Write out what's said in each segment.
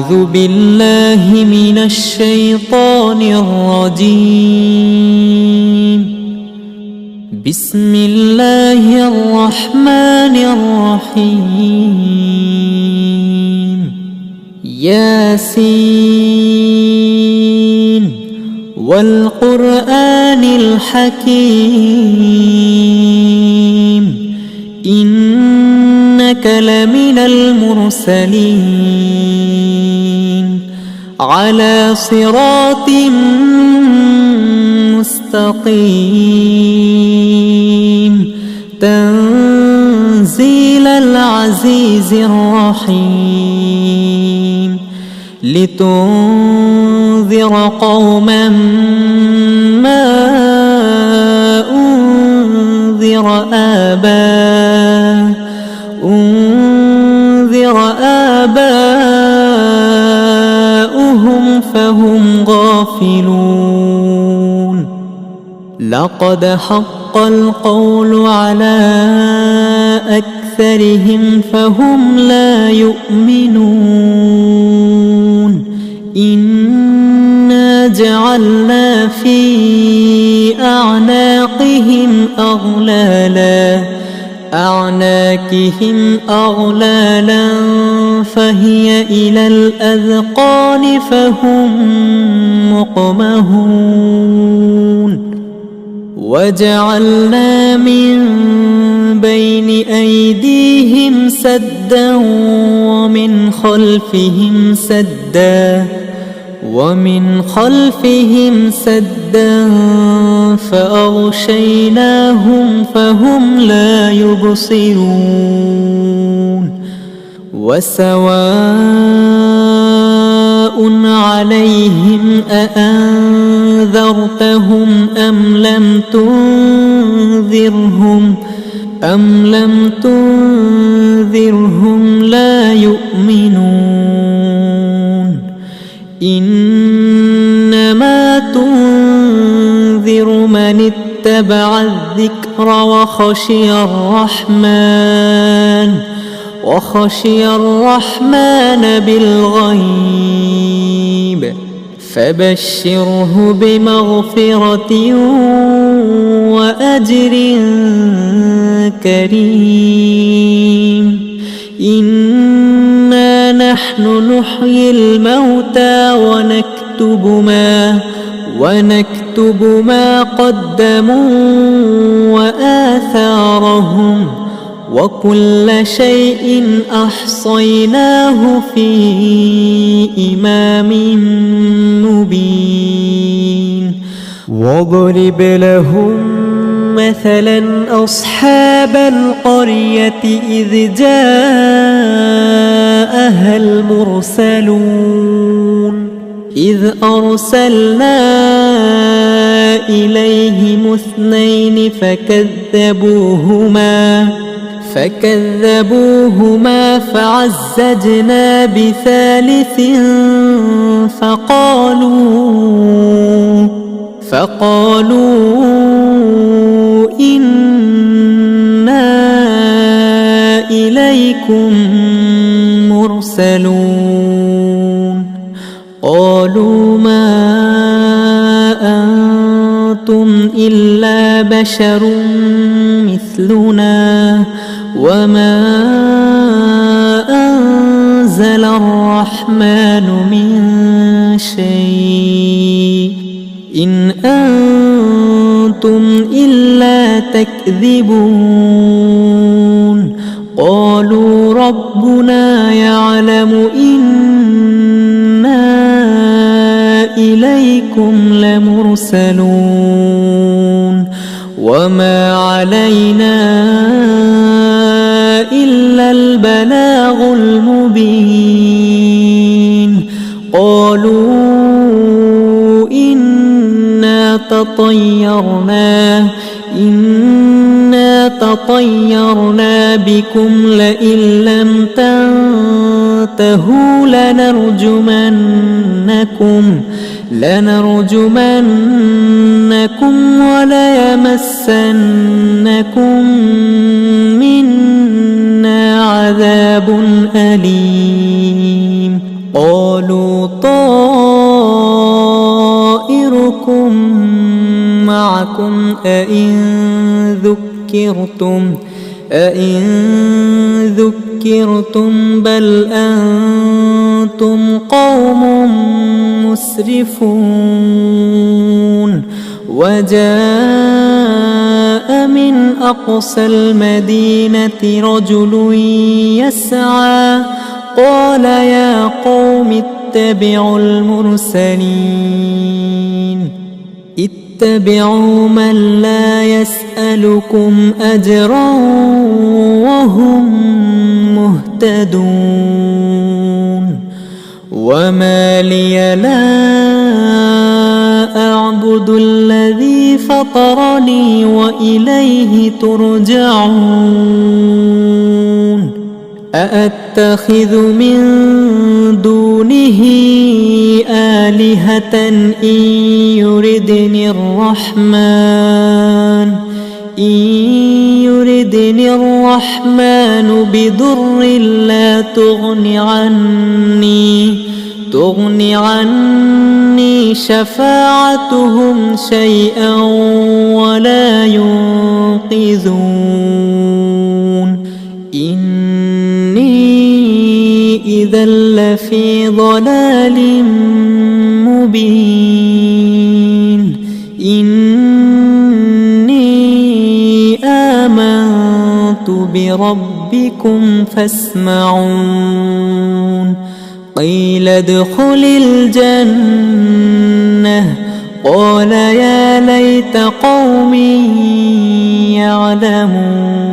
أعوذ بالله من الشيطان الرجيم. بسم الله الرحمن الرحيم. ياسين والقرآن الحكيم إنك لمن المرسلين على صراط مستقيم تنزيل العزيز الرحيم لتنذر قوما ما أنذر آباؤهم فهم غافلون. لقد حق القول على أكثرهم فهم لا يؤمنون. إنا جعلنا في أعناقهم أغلالا فهي إلى الأذقان فهم مقمحون. وجعلنا من بين أيديهم سدا ومن خلفهم سدا فأغشيناهم فهم لا يبصرون. وسواء عليهم أأنذرتهم أم لم تنذرهم لا يؤمنون. إنما تنذر من اتبع الذكر وخشي الرحمن بالغيب فبشره بمغفرة وأجر كريم. إنا نحن نحيي الموتى ونكتب ما قدموا وآثارهم وكل شيء أحصيناه في إمام مبين. واضرب لهم مثلا أصحاب القرية إذ جاءها المرسلون إذ أرسلنا إليهم 2 فكذبوهما فعززنا بثالث فقالوا إنا إليكم مرسلون. قالوا ما أنتم إلا بشر مثلنا وما أنزل الرحمن من شيء إن أنتم إلا تكذبون. قالوا ربنا يعلم إنا إليكم لمرسلون وما علينا إلا البلاغ المبين. قالوا إنا تطيرنا بكم لئن لم تنتهوا لنرجمنكم وليمسنكم منا عذاب أليم. قالوا طائركم معكم أئن ذكرتم بل أنتم قوم مسرفون وجاء من أقصى المدينة رجل يسعى قال يا قوم اتبعوا المرسلين اتبعوا من لا يسألكم أجرا وهم مهتدون وما لي لا أعبد الذي فطرني وإليه ترجعون أأتخذ من دونه آلهة إن يردني الرحمن بضر لا تغن عني شفاعتهم شيئا ولا ينقذون إني إذا لفي ضلال مبين إني آمنت بربكم فاسمعون قيل ادخل الجنة قال يا ليت قومي يعلمون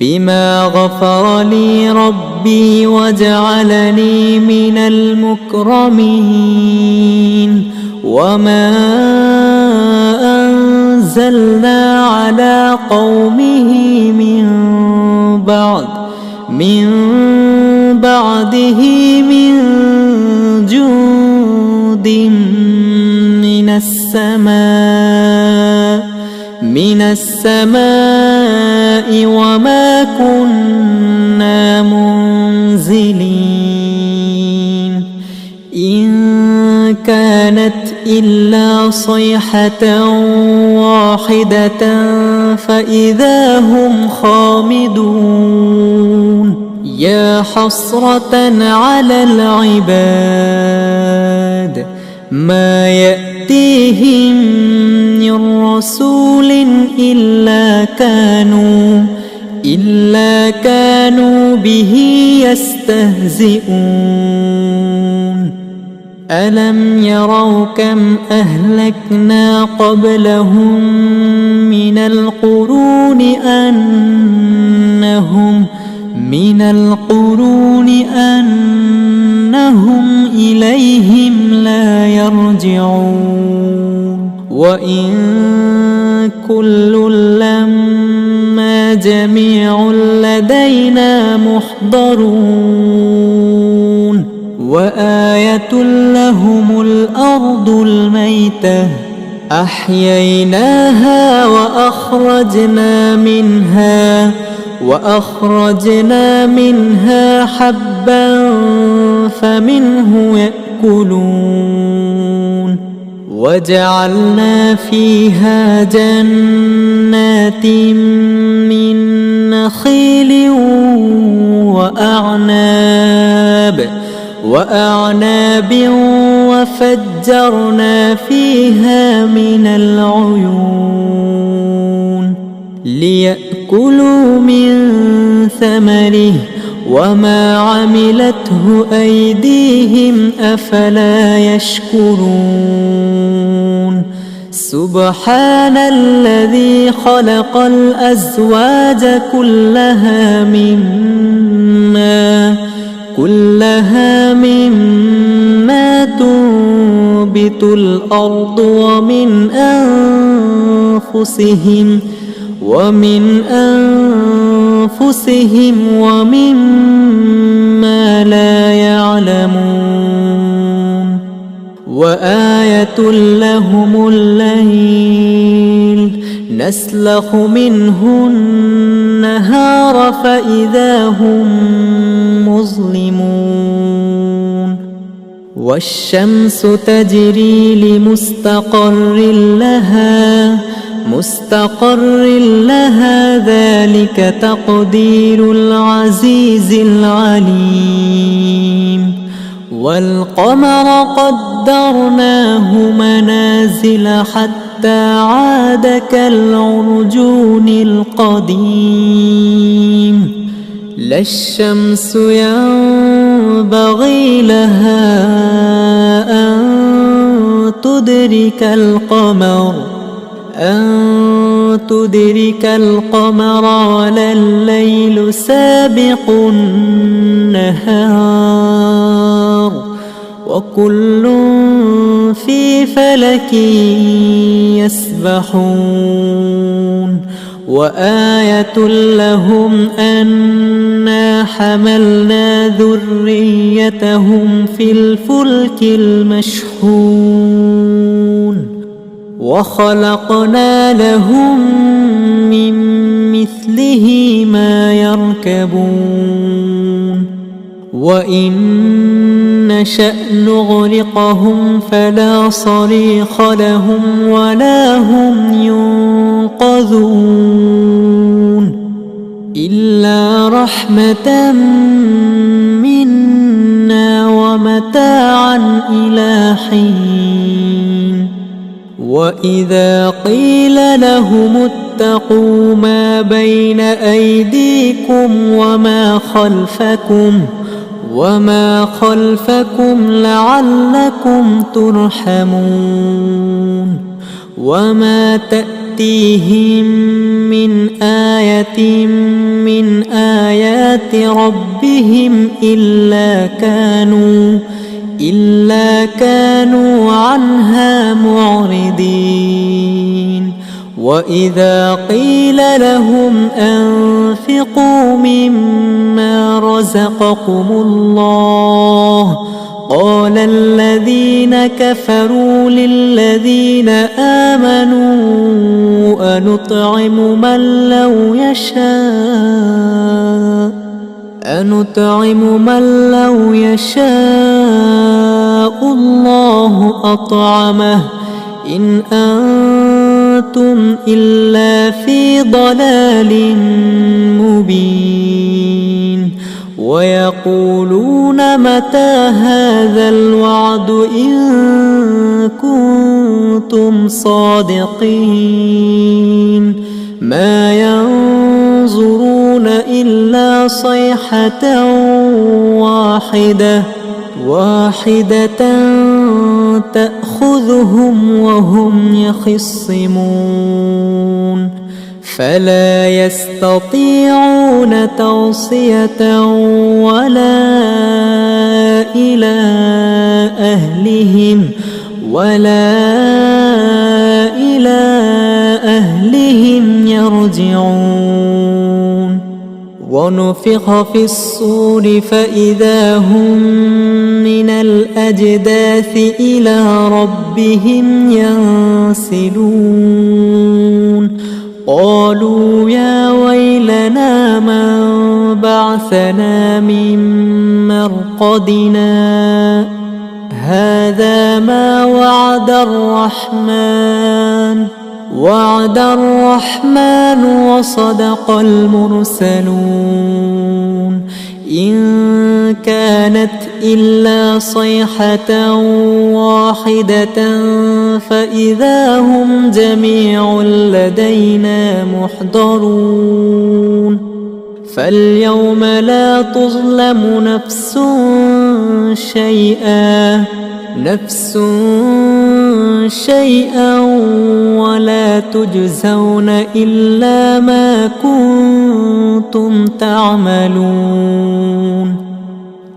بما غفر لي ربي وجعلني من المكرمين وما أنزلنا على قومه من بعده من جند من السماء وما كنا منزلين إن كانت إلا صيحة واحدة فإذا هم خامدون يا حسرة على العباد ما يأتيهم من رسول إلا كانوا به يستهزئون ألم يروا كم أهلكنا قبلهم من القرون أنهم إليهم لا يرجعون وإن كل لما جميع لدينا محضرون وآية لهم الأرض الميتة أحييناها وأخرجنا منها حبا فمنه يأكلون وجعلنا فيها جنات من نخيل وأعناب وفجرنا فيها من العيون ليأكلوا من ثمره وما عملته أيديهم أفلا يشكرون سبحان الذي خلق الأزواج كلها مما تنبت الأرض ومن أنفسهم ومما لا يعلمون وآية لهم الليل نسلخ منه النهار فإذا هم مظلمون والشمس تجري لمستقر لها ذلك تقدير العزيز العليم والقمر قدرناه منازل حتى عاد كالعرجون القديم لا الشمس ينبغي لها أن تدرك القمر ولا الليل سابق النهار وكل في فلك يسبحون وآية لهم أنا حملنا ذريتهم في الفلك المشحون وخلقنا لهم من مثله ما يركبون وإن نشأ نغرقهم فلا صريخ لهم ولا هم ينقذون إلا رحمة منا ومتاعا إلى حين وإذا قيل لهم اتقوا ما بين أيديكم وما خلفكم لعلكم ترحمون وما تأتيهم من آية من آيات ربهم إلا كانوا عنها معرضين وإذا قيل لهم أنفقوا مما رزقكم الله قال الذين كفروا للذين آمنوا أنطعم من لو يشاء الله أطعمه إن أنتم إلا في ضلال مبين ويقولون متى هذا الوعد إن كنتم صادقين ما ينظرون إلا صيحة واحدة تأخذهم وهم يخصمون فلا يستطيعون توصية ولا إلى أهلهم يرجعون ونفخ في الصور فإذا هم من الأجداث إلى ربهم ينسلون قالوا يا ويلنا من بعثنا من مرقدنا هذا ما وعد الرحمن وصدق المرسلون إن كانت إلا صيحة واحدة فإذا هم جميع لدينا محضرون فاليوم لا تظلم نفس شيئا ولا تجزون إلا ما كنتم تعملون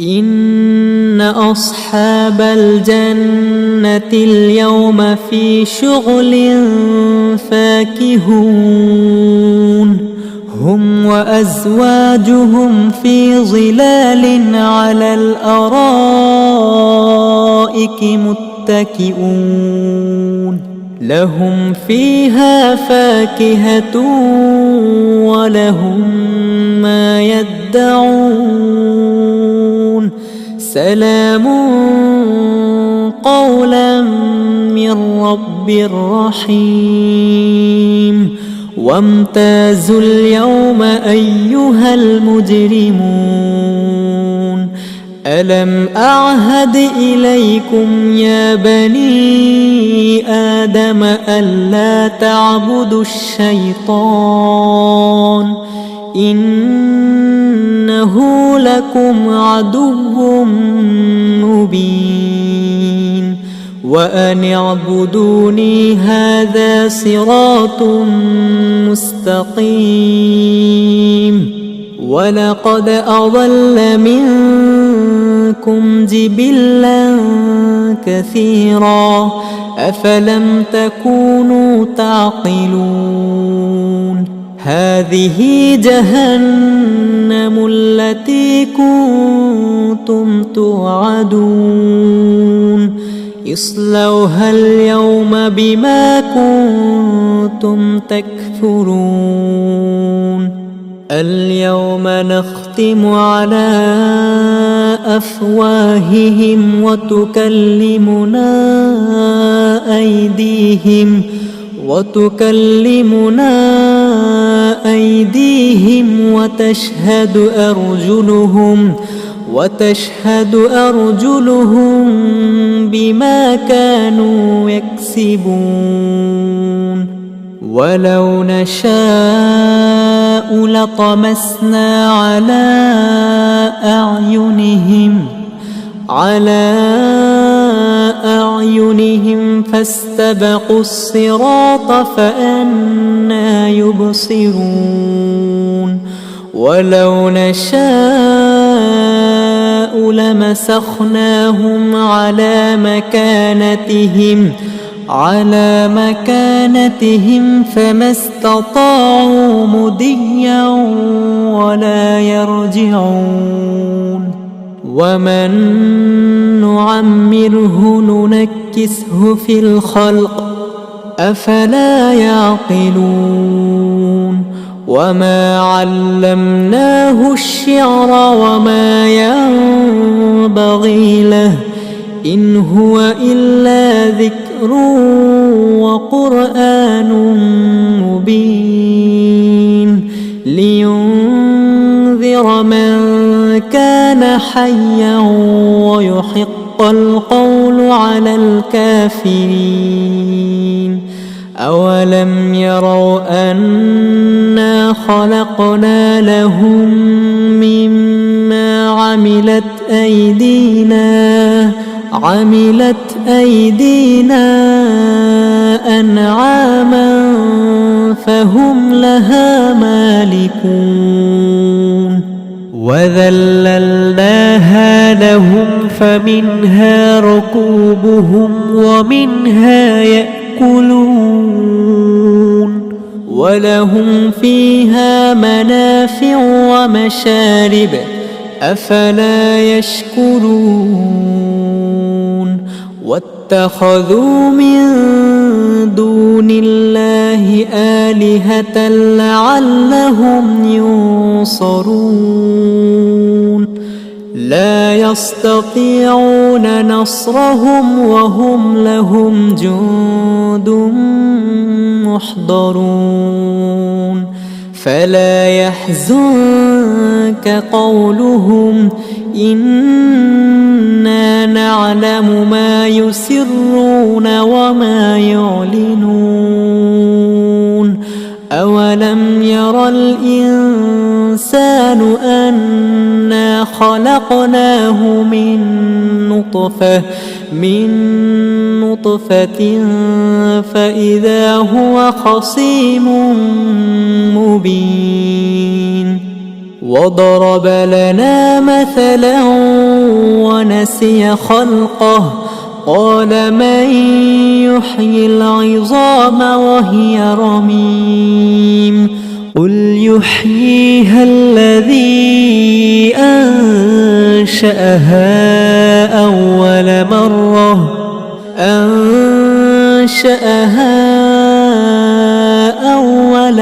إن أصحاب الجنة اليوم في شغل فاكهون هم وأزواجهم في ظلال على الأرائك متكئون لهم فيها فاكهة ولهم ما يدعون سلام قولا من رب رحيم وامتازوا اليوم أيها المجرمون ألم أعهد إليكم يا بني آدم ألا تعبدوا الشيطان إنه لكم عدو مبين وأن اعبدوني هذا صراط مستقيم ولقد أضل منكم جبلا كثيرا أفلم تكونوا تعقلون هذه جهنم التي كنتم توعدون اصلوها اليوم بما كنتم تكفرون اليوم نختم على أفواههم وتكلمنا أيديهم وتشهد أرجلهم بما كانوا يكسبون ولو نشاء لطمسنا على أعينهم فاستبقوا الصراط فأنى يبصرون ولو نشاء لمسخناهم على مكانتهم فما استطاعوا مضيا ولا يرجعون ومن نعمره ننكسه في الخلق أفلا يعقلون وما علمناه الشعر وما ينبغي له إن هو إلا ذكر وقرآن مبين لينذر من كان حيا ويحق القول على الكافرين أولم يروا أنا خلقنا لهم مما عملت أيدينا أنعاما فهم لها مالكون وذللناها لهم فمنها ركوبهم ومنها يأكلون ولهم فيها منافع ومشارب أفلا يشكرون واتخذوا من دون الله آلهة لعلهم ينصرون لا يستطيعون نصرهم وهم لهم جند محضرون فلا يحزنك قولهم إنا نعلم ما يسرون وما يعلنون أولم ير الإنسان أنا خلقناه من نطفة فإذا هو خصيم مبين وضرب لنا مثلا ونسي خلقه قال من يحيي العظام وهي رميم قل يحييها الذي أنشأها أول مرة أنشأها أول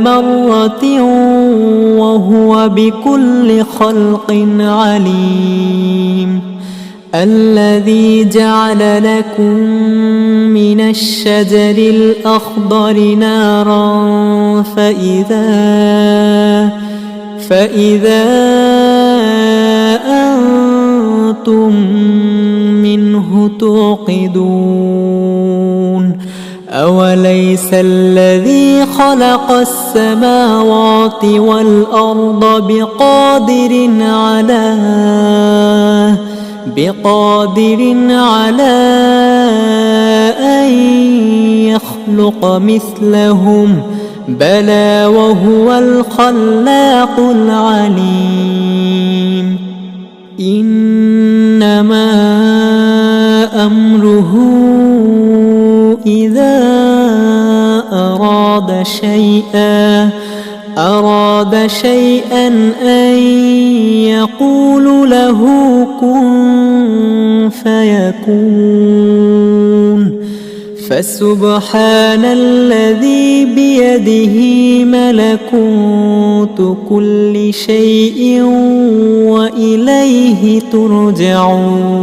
مرة وهو بكل خلق عليم. الذي جعل لكم من الشجر الأخضر نارا فإذا أنتم منه توقدون. أوليس الذي خلق السماوات والأرض بقادر على أن يخلق مثلهم؟ بلى وهو الخلاق العليم. إنما أمره إذا أراد شيئا أن يقول له كن فيكون. فسبحان الذي بيده ملكوت كل شيء وإليه ترجعون.